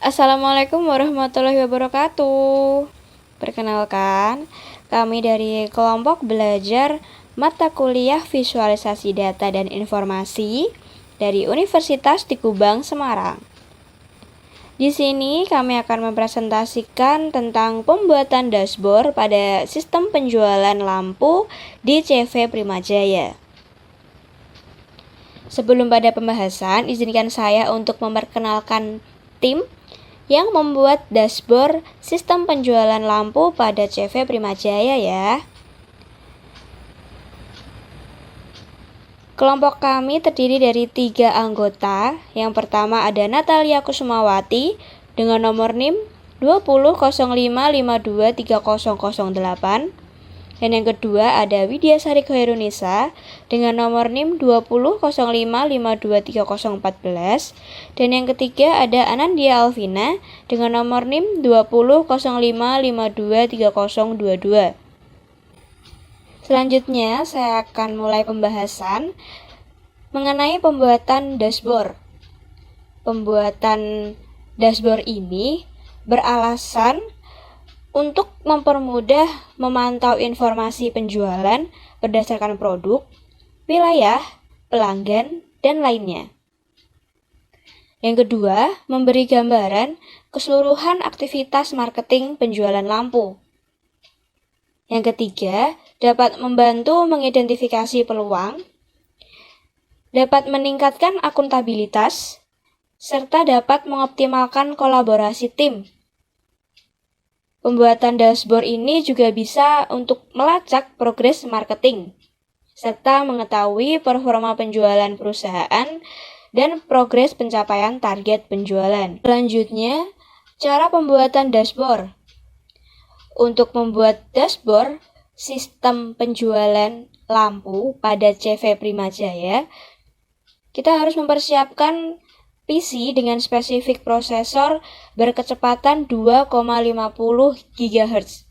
Assalamualaikum warahmatullahi wabarakatuh. Perkenalkan, kami dari kelompok belajar mata kuliah visualisasi data dan informasi dari Universitas di Kubang, Semarang. Di sini kami akan mempresentasikan tentang pembuatan dashboard pada sistem penjualan lampu di CV Primajaya. Sebelum pada pembahasan, izinkan saya untuk memperkenalkan tim yang membuat dashboard sistem penjualan lampu pada CV Primajaya ya. Kelompok kami terdiri dari 3 anggota. Yang pertama ada Natalia Kusumawati dengan nomor NIM 2005523008. Dan yang kedua ada Widya Sari Khairunisa dengan nomor NIM 2005523014. Dan yang ketiga ada Anandia Alvina dengan nomor NIM 2005523022. Selanjutnya saya akan mulai pembahasan mengenai pembuatan dashboard. Pembuatan dashboard ini beralasan untuk mempermudah memantau informasi penjualan berdasarkan produk, wilayah, pelanggan, dan lainnya. Yang kedua, memberi gambaran keseluruhan aktivitas marketing penjualan lampu. Yang ketiga, dapat membantu mengidentifikasi peluang, dapat meningkatkan akuntabilitas, serta dapat mengoptimalkan kolaborasi tim. Pembuatan dashboard ini juga bisa untuk melacak progres marketing, serta mengetahui performa penjualan perusahaan dan progres pencapaian target penjualan. Selanjutnya, cara pembuatan dashboard. Untuk membuat dashboard sistem penjualan lampu pada CV Primajaya, kita harus mempersiapkan PC dengan spesifik prosesor berkecepatan 2,50 GHz.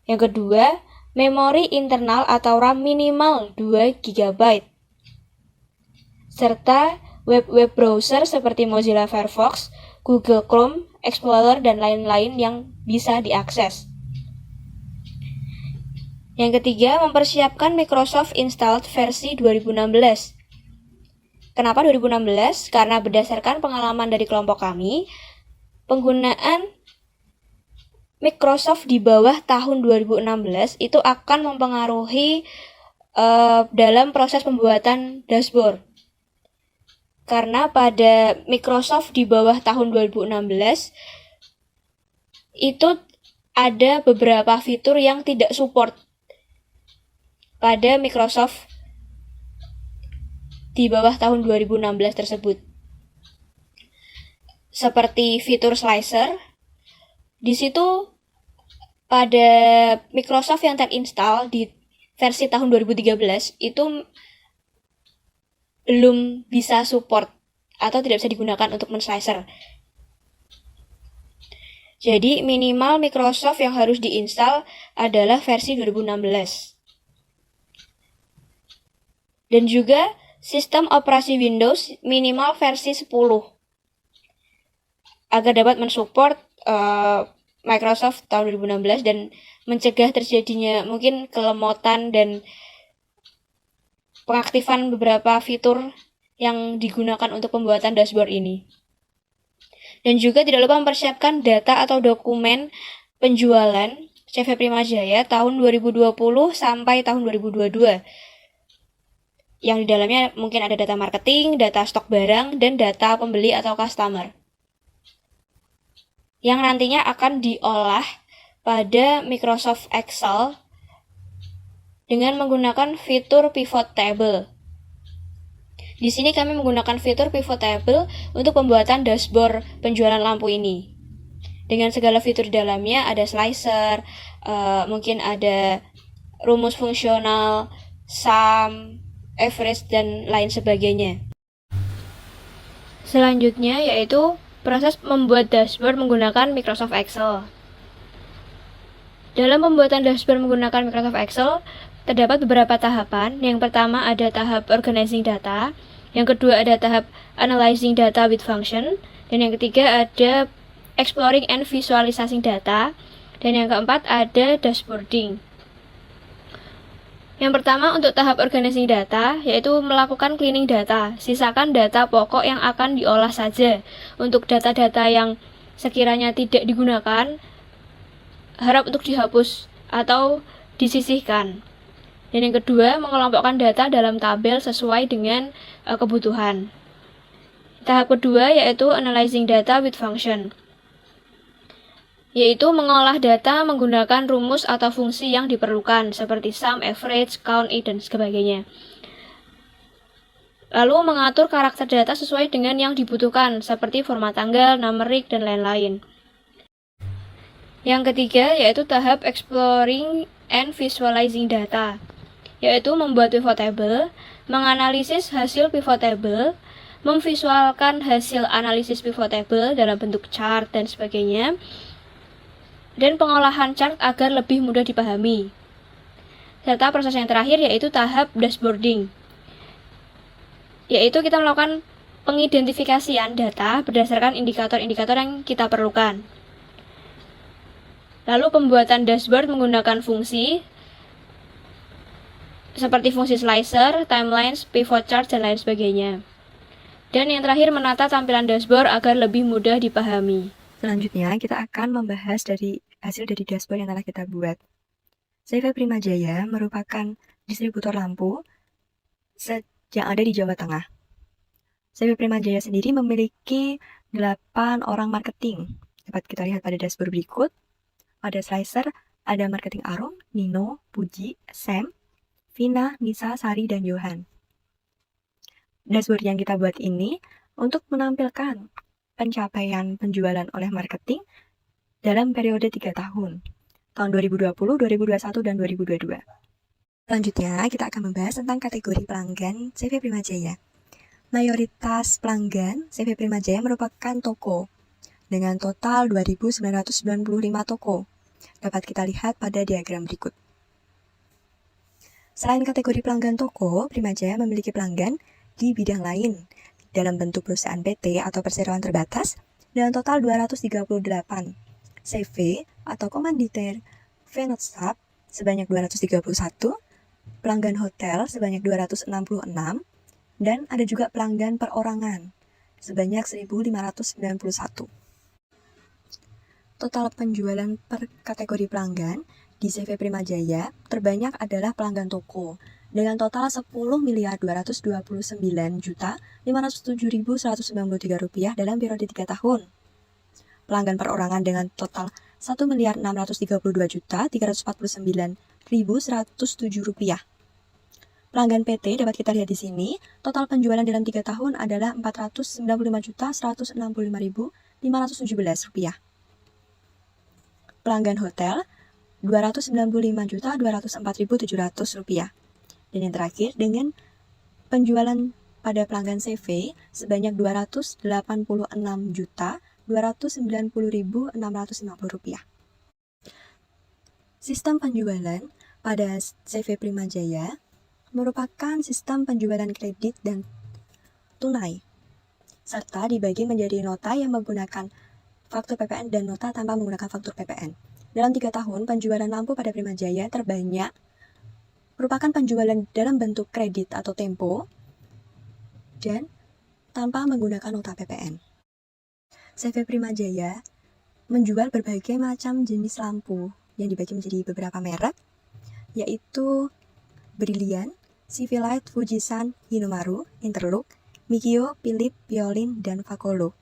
Yang kedua, memori internal atau RAM minimal 2 GB. Serta web browser seperti Mozilla Firefox, Google Chrome, Explorer, dan lain-lain yang bisa diakses. Yang ketiga, mempersiapkan Microsoft Installed versi 2016. Kenapa 2016? Karena berdasarkan pengalaman dari kelompok kami, penggunaan Microsoft di bawah tahun 2016 itu akan mempengaruhi dalam proses pembuatan dashboard. Karena pada Microsoft di bawah tahun 2016 itu ada beberapa fitur yang tidak support pada Microsoft di bawah tahun 2016 tersebut. Seperti fitur slicer, di situ pada Microsoft yang terinstall di versi tahun 2013 itu belum bisa support atau tidak bisa digunakan untuk men-slicer. Jadi minimal Microsoft yang harus diinstal adalah versi 2016. Dan juga sistem operasi Windows minimal versi 10 agar dapat mensupport Microsoft tahun 2016 dan mencegah terjadinya mungkin kelemotan dan pengaktifan beberapa fitur yang digunakan untuk pembuatan dashboard ini. Dan juga tidak lupa mempersiapkan data atau dokumen penjualan CV Primajaya tahun 2020 sampai tahun 2022. Yang di dalamnya mungkin ada data marketing, data stok barang, dan data pembeli atau customer. Yang nantinya akan diolah pada Microsoft Excel dengan menggunakan fitur pivot table. Di sini kami menggunakan fitur pivot table untuk pembuatan dashboard penjualan lampu ini. Dengan segala fitur di dalamnya ada slicer, mungkin ada rumus fungsional, sum, average, dan lain sebagainya. Selanjutnya yaitu proses membuat dashboard menggunakan Microsoft Excel. Dalam pembuatan dashboard menggunakan Microsoft Excel, terdapat beberapa tahapan. Yang pertama ada tahap organizing data, yang kedua ada tahap analyzing data with function, dan yang ketiga ada exploring and visualizing data, dan yang keempat ada dashboarding. Yang pertama untuk tahap organizing data, yaitu melakukan cleaning data. Sisakan data pokok yang akan diolah saja. Untuk data-data yang sekiranya tidak digunakan, harap untuk dihapus atau disisihkan. Dan yang kedua, mengelompokkan data dalam tabel sesuai dengan kebutuhan. Tahap kedua yaitu analyzing data with function, yaitu mengolah data menggunakan rumus atau fungsi yang diperlukan seperti sum, average, count, dan sebagainya. Lalu mengatur karakter data sesuai dengan yang dibutuhkan seperti format tanggal, numerik, dan lain-lain. Yang ketiga yaitu tahap exploring and visualizing data, yaitu membuat pivot table, menganalisis hasil pivot table, memvisualkan hasil analisis pivot table dalam bentuk chart dan sebagainya, dan pengolahan chart agar lebih mudah dipahami. Serta proses yang terakhir yaitu tahap dashboarding, yaitu kita melakukan pengidentifikasian data berdasarkan indikator-indikator yang kita perlukan. Lalu pembuatan dashboard menggunakan fungsi seperti fungsi slicer, timelines, pivot chart, dan lain sebagainya. Dan yang terakhir menata tampilan dashboard agar lebih mudah dipahami. Selanjutnya kita akan membahas dari hasil dari dashboard yang telah kita buat. CV Primajaya merupakan distributor lampu yang ada di Jawa Tengah. CV Primajaya sendiri memiliki 8 orang marketing. Dapat kita lihat pada dashboard berikut. Ada Slicer, ada marketing Arum, Nino, Puji, Sam, Vina, Nisa, Sari, dan Johan. Dashboard yang kita buat ini untuk menampilkan pencapaian penjualan oleh marketing dalam periode 3 tahun, tahun 2020, 2021, dan 2022. Selanjutnya, kita akan membahas tentang kategori pelanggan CV Primajaya. Mayoritas pelanggan CV Primajaya merupakan toko, dengan total 2.995 toko. Dapat kita lihat pada diagram berikut. Selain kategori pelanggan toko, Primajaya memiliki pelanggan di bidang lain, dalam bentuk perusahaan PT atau perseroan terbatas, dengan total 238, CV atau komanditer Venotstap sebanyak 231, pelanggan hotel sebanyak 266, dan ada juga pelanggan perorangan sebanyak 1.591. Total penjualan per kategori pelanggan di CV Primajaya terbanyak adalah pelanggan toko dengan total Rp10.209.507.193 dalam periode 3 tahun. Pelanggan perorangan dengan total Rp1.639.349.107. Pelanggan PT dapat kita lihat di sini, total penjualan dalam 3 tahun adalah Rp495.165.517. Pelanggan hotel Rp295.204.700. Dan yang terakhir dengan penjualan pada pelanggan CV sebanyak Rp286.290.650. Sistem penjualan pada CV Primajaya merupakan sistem penjualan kredit dan tunai, serta dibagi menjadi nota yang menggunakan faktur PPN dan nota tanpa menggunakan faktur PPN. Dalam 3 tahun, penjualan lampu pada Primajaya terbanyak merupakan penjualan dalam bentuk kredit atau tempo dan tanpa menggunakan nota PPN. CV Primajaya menjual berbagai macam jenis lampu yang dibagi menjadi beberapa merek, yaitu Brilliant, Civilight, Fujisan, Hinomaru, Interlook, Mikio, Philips, Piolin, dan Vakolo.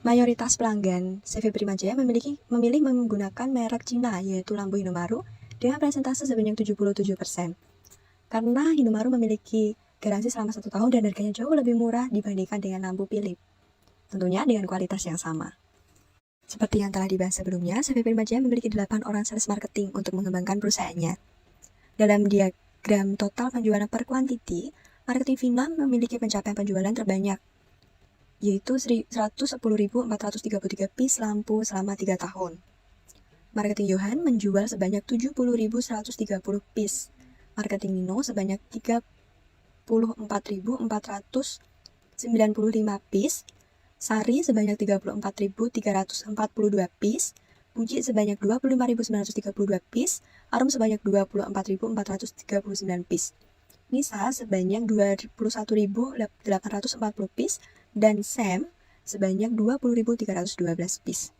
Mayoritas pelanggan CV Primajaya memilih menggunakan merek Cina, yaitu lampu Hinomaru, dengan presentase sebanyak 77%. Karena Hinomaru memiliki garansi selama 1 tahun dan harganya jauh lebih murah dibandingkan dengan lampu Philips, tentunya dengan kualitas yang sama. Seperti yang telah dibahas sebelumnya, CV Primajaya memiliki 8 orang sales marketing untuk mengembangkan perusahaannya. Dalam diagram total penjualan per kuantiti, marketing Vina memiliki pencapaian penjualan terbanyak, yaitu 110.433 piece lampu selama 3 tahun. Marketing Johan menjual sebanyak 70.130 piece. Marketing Nino sebanyak 34.495 piece. Sari sebanyak 34.342 piece. Puji sebanyak 25.932 piece. Arum sebanyak 24.439 piece. Nisa sebanyak 21.840 piece. Dan Sam sebanyak 20.312 piece.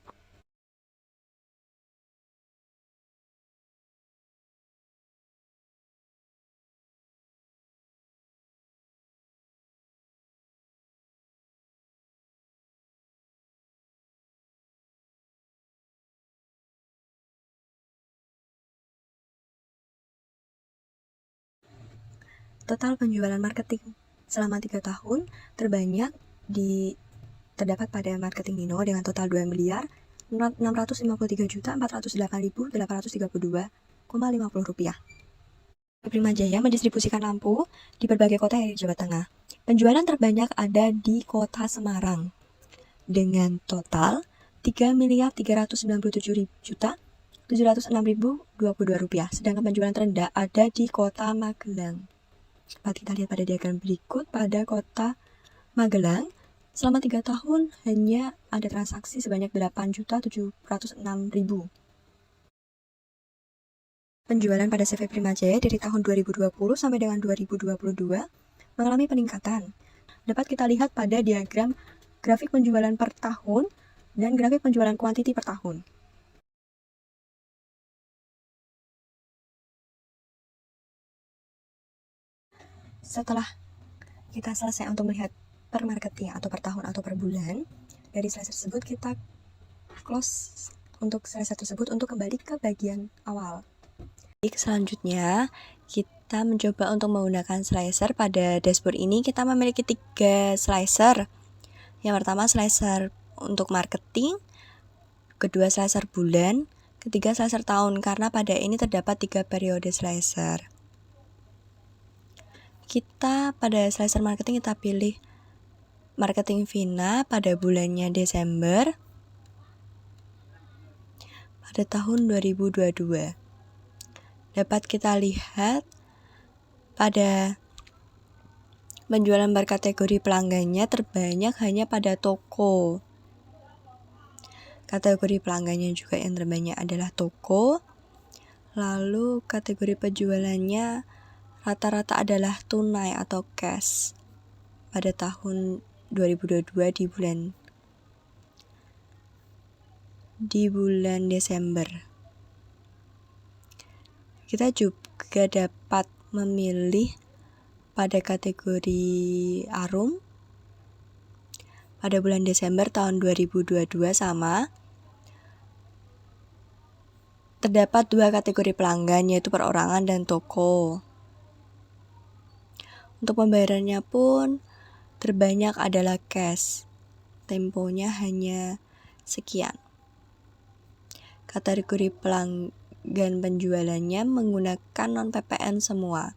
Total penjualan marketing selama 3 tahun terbanyak terdapat pada marketing Nino dengan total 2.653.408.832,50 rupiah. Prima Jaya mendistribusikan lampu di berbagai kota di Jawa Tengah. Penjualan terbanyak ada di kota Semarang dengan total 3.397.706.022 rupiah. Sedangkan penjualan terendah ada di kota Magelang. Dapat kita lihat pada diagram berikut. Pada kota Magelang, selama 3 tahun hanya ada transaksi sebanyak 8.706.000. Penjualan pada CV Prima Jaya dari tahun 2020 sampai dengan 2022 mengalami peningkatan. Dapat kita lihat pada diagram grafik penjualan per tahun dan grafik penjualan kuantiti per tahun. Setelah kita selesai untuk melihat per marketing atau per tahun atau per bulan, dari slide tersebut kita close untuk slide tersebut untuk kembali ke bagian awal. Selanjutnya, kita mencoba untuk menggunakan slicer. Pada dashboard ini kita memiliki 3 slicer. Yang pertama slicer untuk marketing, kedua slicer bulan, ketiga slicer tahun, karena pada ini terdapat 3 periode slicer. Kita pada slicer marketing kita pilih marketing Vina pada bulannya Desember pada tahun 2022. Dapat kita lihat pada penjualan berkategori pelanggannya terbanyak hanya pada toko. Kategori pelanggannya juga yang terbanyak adalah toko. Lalu kategori penjualannya rata-rata adalah tunai atau cash pada tahun 2022 di bulan Desember. Kita juga dapat memilih pada kategori Arum pada bulan Desember tahun 2022 sama. Terdapat 2 kategori pelanggan, yaitu perorangan dan toko. Untuk pembayarannya pun terbanyak adalah cash. Temponya hanya sekian. Kategori pelanggan penjualannya menggunakan non-PPN semua.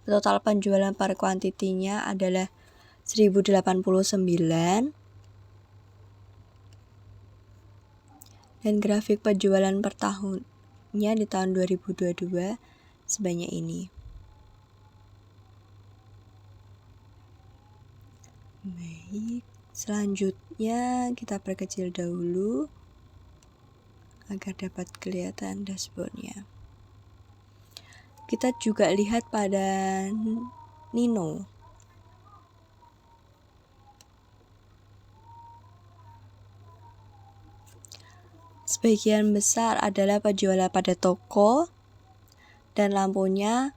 Total penjualan per kuantitinya adalah 1089. Dan grafik penjualan per tahunnya di tahun 2022 sebanyak ini. Baik, selanjutnya kita perkecil dahulu agar dapat kelihatan dashboardnya. Kita juga lihat pada Nino. Sebagian besar adalah penjualan pada toko dan lampunya,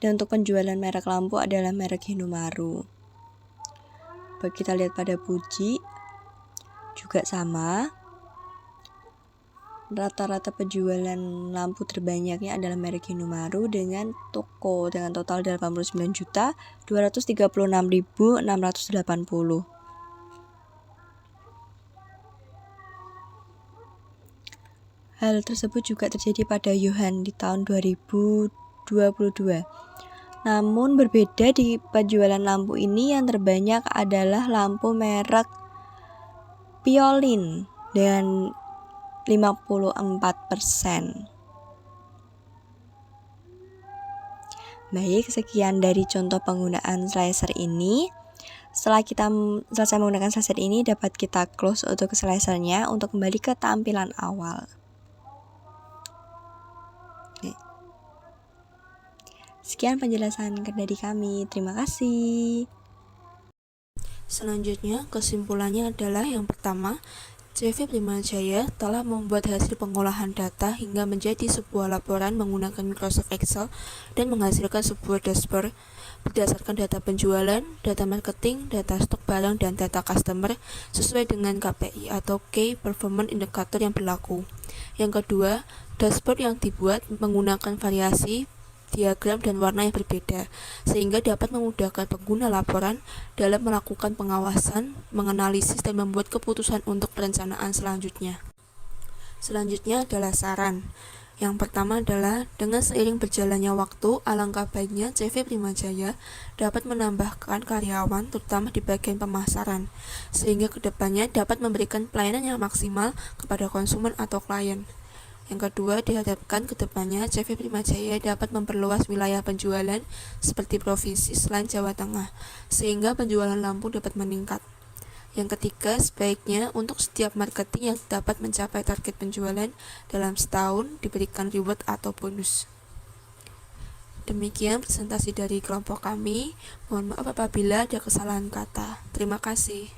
dan untuk penjualan merek lampu adalah merek Hinomaru. Kita lihat pada Puji juga sama. Rata-rata penjualan lampu terbanyaknya adalah merek Hinomaru dengan toko dengan total 89.236.680. Hal tersebut juga terjadi pada Johan di tahun 2022. Namun berbeda di penjualan lampu ini yang terbanyak adalah lampu merek Piolin dengan 54%. Baik, sekian dari contoh penggunaan slicer ini. Setelah kita selesai menggunakan slicer ini, dapat kita close untuk slicernya untuk kembali ke tampilan awal. Oke. Sekian penjelasan dari kami. Terima kasih. Selanjutnya, kesimpulannya adalah yang pertama, CV Primajaya telah membuat hasil pengolahan data hingga menjadi sebuah laporan menggunakan Microsoft Excel dan menghasilkan sebuah dashboard berdasarkan data penjualan, data marketing, data stok barang, dan data customer sesuai dengan KPI atau Key Performance Indicator yang berlaku. Yang kedua, dashboard yang dibuat menggunakan variasi diagram dan warna yang berbeda, sehingga dapat memudahkan pengguna laporan dalam melakukan pengawasan, menganalisis, dan membuat keputusan untuk perencanaan selanjutnya. Selanjutnya adalah saran. Yang pertama adalah, dengan seiring berjalannya waktu, alangkah baiknya CV Primajaya dapat menambahkan karyawan, terutama di bagian pemasaran, sehingga kedepannya dapat memberikan pelayanan yang maksimal kepada konsumen atau klien. Yang kedua, diharapkan kedepannya CV Primajaya dapat memperluas wilayah penjualan seperti provinsi selain Jawa Tengah, sehingga penjualan lampu dapat meningkat. Yang ketiga, sebaiknya untuk setiap marketing yang dapat mencapai target penjualan dalam setahun diberikan reward atau bonus. Demikian presentasi dari kelompok kami. Mohon maaf apabila ada kesalahan kata. Terima kasih.